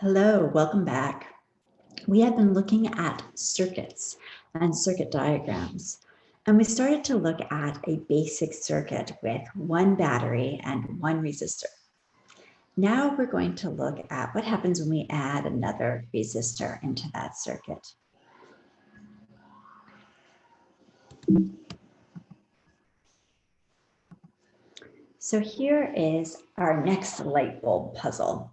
Hello, welcome back. We have been looking at circuits and circuit diagrams, and we started to look at a basic circuit with one battery and one resistor. Now we're going to look at what happens when we add another resistor into that circuit. So here is our next light bulb puzzle.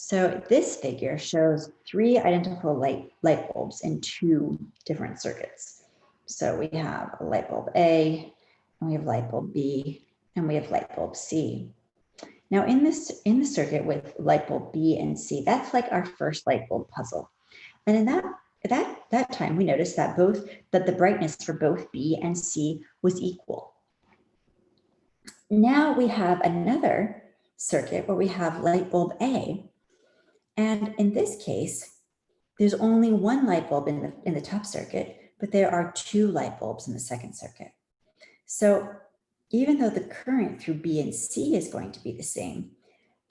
So this figure shows three identical light bulbs in two different circuits. So we have a light bulb A, and we have light bulb B, and we have light bulb C. Now in the circuit with light bulb B and C, that's like our first light bulb puzzle. And in that time, we noticed that the brightness for both B and C was equal. Now we have another circuit where we have light bulb A. And in this case, there's only one light bulb in the top circuit, but there are two light bulbs in the second circuit. So even though the current through B and C is going to be the same,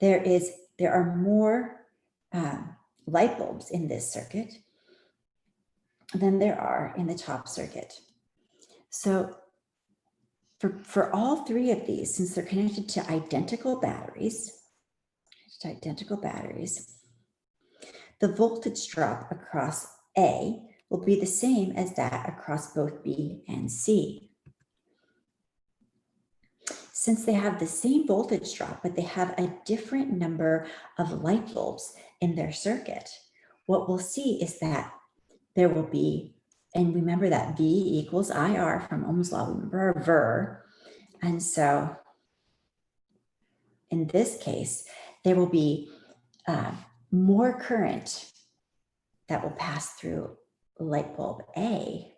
there are more light bulbs in this circuit than there are in the top circuit. So for all three of these, since they're connected to identical batteries, the voltage drop across A will be the same as that across both B and C. Since they have the same voltage drop, but they have a different number of light bulbs in their circuit, what we'll see is that there will be, and remember that V equals IR from Ohm's law, remember our VER. And so in this case, there will be more current that will pass through light bulb A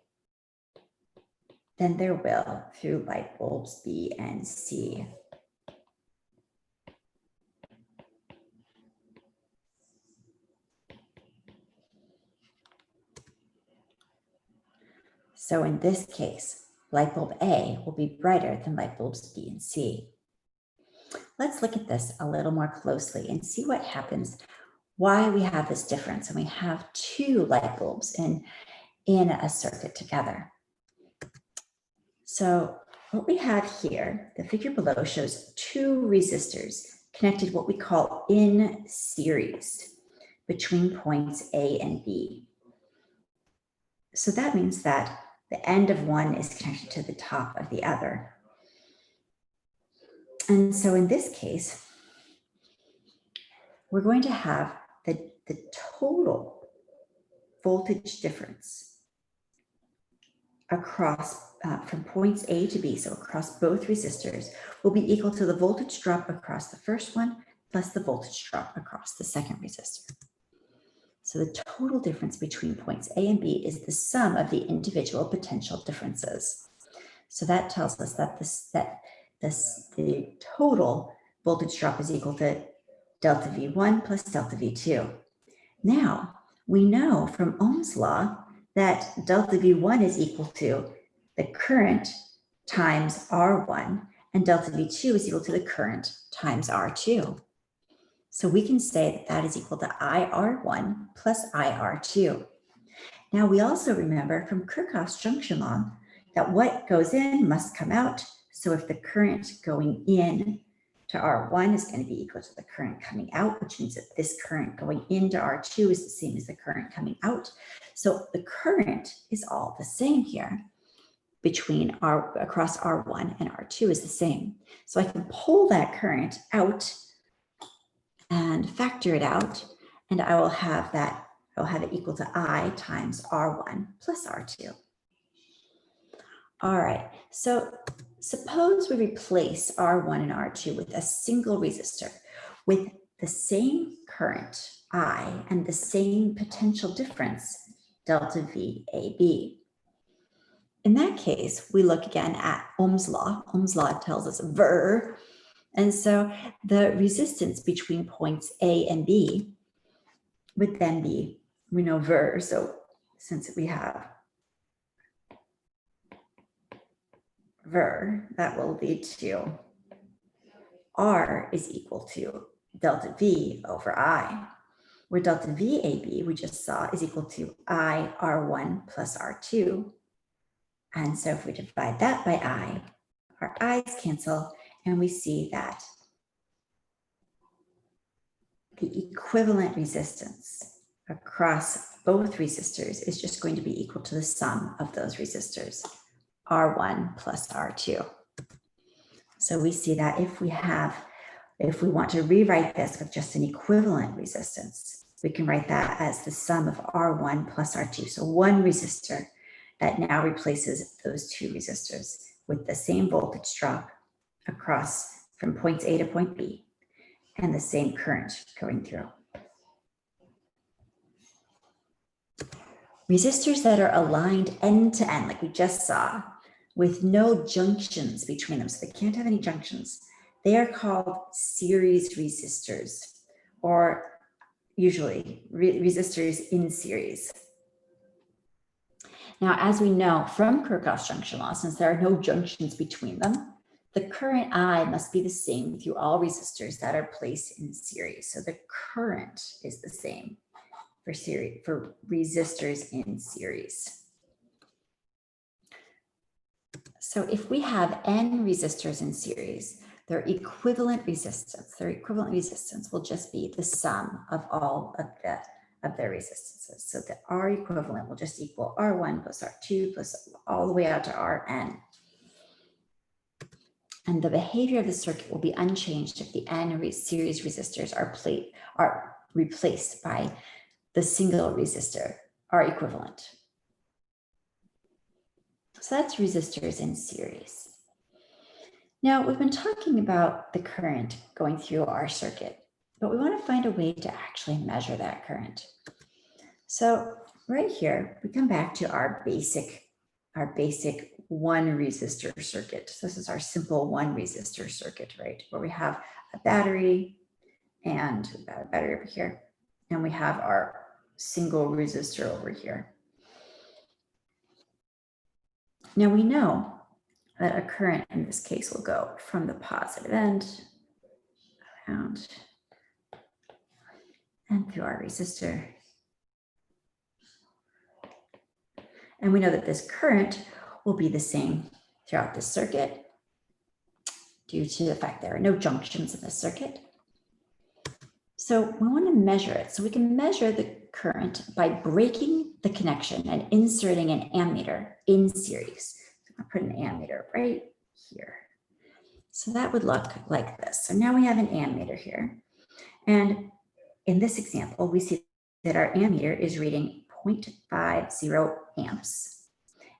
than there will through light bulbs B and C. So in this case, light bulb A will be brighter than light bulbs B and C. Let's look at this a little more closely and see what happens, why we have this difference, and we have two light bulbs in a circuit together. So what we have here, the figure below shows two resistors connected what we call in series between points A and B. So that means that the end of one is connected to the top of the other. And so in this case, we're going to have the total voltage difference across from points A to B, so across both resistors, will be equal to the voltage drop across the first one plus the voltage drop across the second resistor. So the total difference between points A and B is the sum of the individual potential differences. So that tells us that the total voltage drop is equal to delta V1 plus delta V2. Now, we know from Ohm's law that delta V1 is equal to the current times R1, and delta V2 is equal to the current times R2. So we can say that that is equal to IR1 plus IR2. Now we also remember from Kirchhoff's junction law that what goes in must come out. So if the current going in to R1 is going to be equal to the current coming out, which means that this current going into R2 is the same as the current coming out. So the current is all the same here across R1 and R2 is the same. So I can pull that current out and factor it out, and I will have it equal to I times R1 plus R2. All right, so suppose we replace R1 and R2 with a single resistor with the same current, I, and the same potential difference, delta VAB. In that case, we look again at Ohm's law. Ohm's law tells us VER. And so the resistance between points A and B would then be, we know VER, so since we have VER, that will lead to R is equal to delta V over I. where delta VAB we just saw is equal to I R1 plus R2. And so if we divide that by I, our I's cancel, and we see that the equivalent resistance across both resistors is just going to be equal to the sum of those resistors, R1 plus R2. So we see that if we want to rewrite this with just an equivalent resistance, we can write that as the sum of R1 plus R2. So one resistor that now replaces those two resistors with the same voltage drop across from points A to point B and the same current going through. Resistors that are aligned end to end, like we just saw, with no junctions between them, so they can't have any junctions, they are called series resistors, or usually resistors in series. Now, as we know from Kirchhoff's junction law, since there are no junctions between them, the current I must be the same through all resistors that are placed in series. So the current is the same for resistors in series. So if we have n resistors in series, their equivalent resistance will just be the sum of all of their resistances. So the R equivalent will just equal R1 plus R2 plus all the way out to Rn. And the behavior of the circuit will be unchanged if the n series resistors are replaced by the single resistor, R equivalent. So that's resistors in series. Now, we've been talking about the current going through our circuit, but we want to find a way to actually measure that current. So right here, we come back to our basic one resistor circuit. So this is our simple one resistor circuit, right? Where we have a battery, and we've got a battery over here, and we have our single resistor over here. Now we know that a current in this case will go from the positive end around and through our resistor. And we know that this current will be the same throughout the circuit due to the fact there are no junctions in the circuit. So we want to measure it. So we can measure the current by breaking the connection and inserting an ammeter in series. So I'll put an ammeter right here. So that would look like this. So now we have an ammeter here. And in this example, we see that our ammeter is reading 0.50 amps.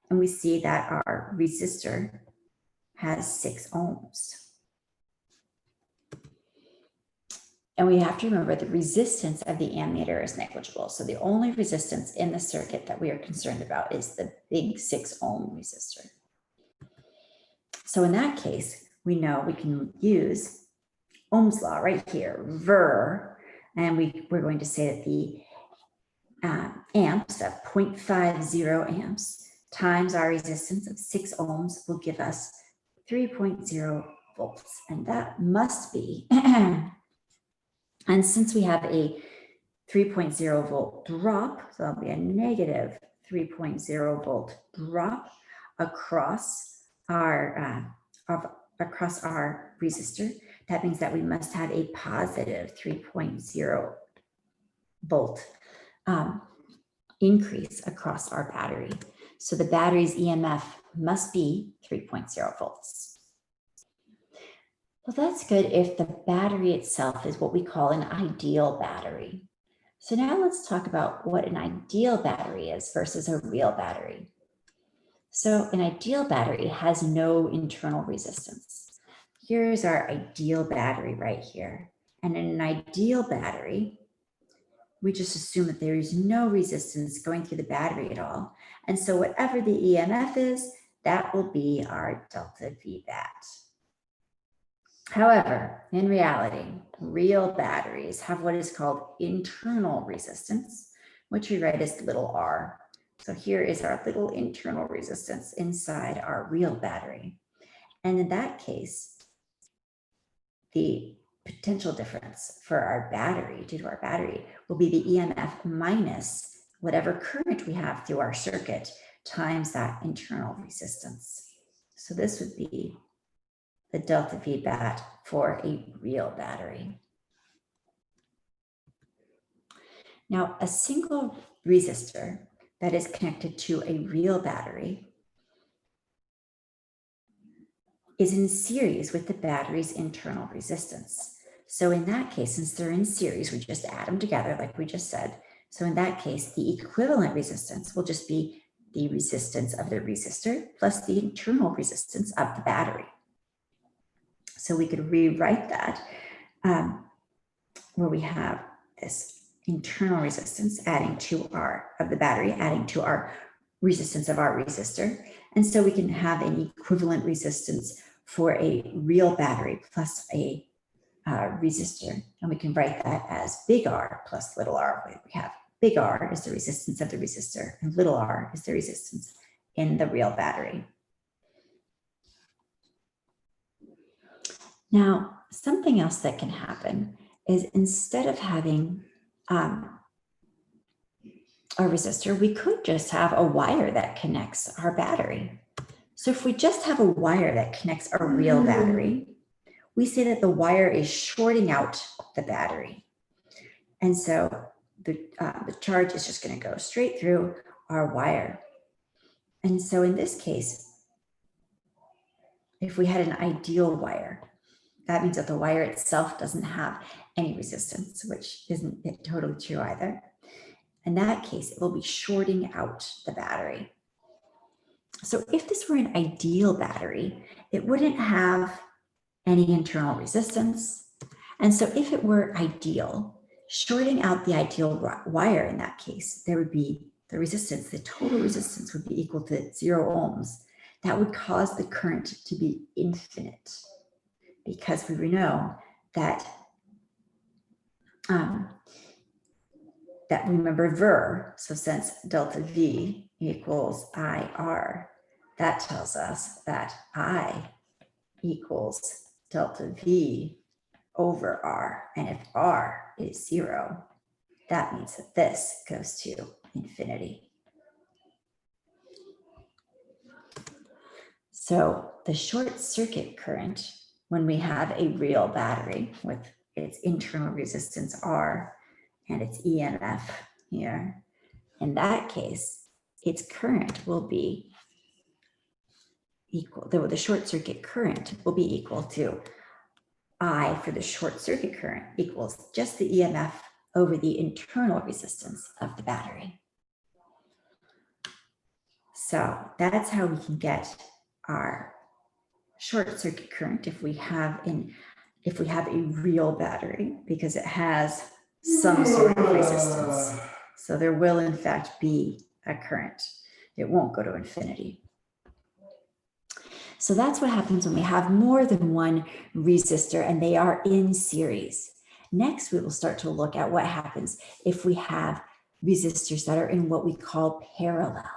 And we see that our resistor has 6 ohms. And we have to remember the resistance of the ammeter is negligible. So the only resistance in the circuit that we are concerned about is the big 6 ohm resistor. So in that case, we know we can use Ohm's law right here, Ver, and we're going to say that the amps of 0.50 amps times our resistance of 6 ohms will give us 3.0 volts. And that must be, and since we have a 3.0 volt drop, so that'll be a negative 3.0 volt drop across our resistor, that means that we must have a positive 3.0 volt increase across our battery. So the battery's EMF must be 3.0 volts. Well, that's good if the battery itself is what we call an ideal battery. So now let's talk about what an ideal battery is versus a real battery. So an ideal battery has no internal resistance. Here's our ideal battery right here. And in an ideal battery, we just assume that there is no resistance going through the battery at all. And so whatever the EMF is, that will be our delta V bat. However, in reality, real batteries have what is called internal resistance, which we write as little r. So here is our little internal resistance inside our real battery. And in that case, the potential difference for our battery, due to our battery, will be the EMF minus whatever current we have through our circuit times that internal resistance. So this would be the delta V bat for a real battery. Now, a single resistor that is connected to a real battery is in series with the battery's internal resistance. So in that case, since they're in series, we just add them together like we just said. So in that case, the equivalent resistance will just be the resistance of the resistor plus the internal resistance of the battery. So we could rewrite that where we have this internal resistance adding to of the battery, adding to our resistance of our resistor. And so we can have an equivalent resistance for a real battery plus a resistor. And we can write that as big R plus little r. We have big R is the resistance of the resistor and little r is the resistance in the real battery. Now, something else that can happen is instead of having a resistor, we could just have a wire that connects our battery. So if we just have a wire that connects our real battery, we say that the wire is shorting out the battery. And so the charge is just going to go straight through our wire. And so in this case, if we had an ideal wire, that means that the wire itself doesn't have any resistance, which isn't totally true either. In that case, it will be shorting out the battery. So if this were an ideal battery, it wouldn't have any internal resistance. And so if it were ideal, shorting out the ideal wire in that case, there would be the resistance, the total resistance would be equal to 0 ohms. That would cause the current to be infinite, because we know that remember Ver, so since delta V equals IR, that tells us that I equals delta V over R. And if R is 0, that means that this goes to infinity. So the short circuit current, when we have a real battery with its internal resistance R and its EMF here, in that case, its current will be equal, the short circuit current will be equal to I for the short circuit current equals just the EMF over the internal resistance of the battery. So that's how we can get our short circuit current if we have a real battery, because it has some sort of resistance. So there will in fact be a current. It won't go to infinity. So that's what happens when we have more than one resistor and they are in series. Next, we will start to look at what happens if we have resistors that are in what we call parallel.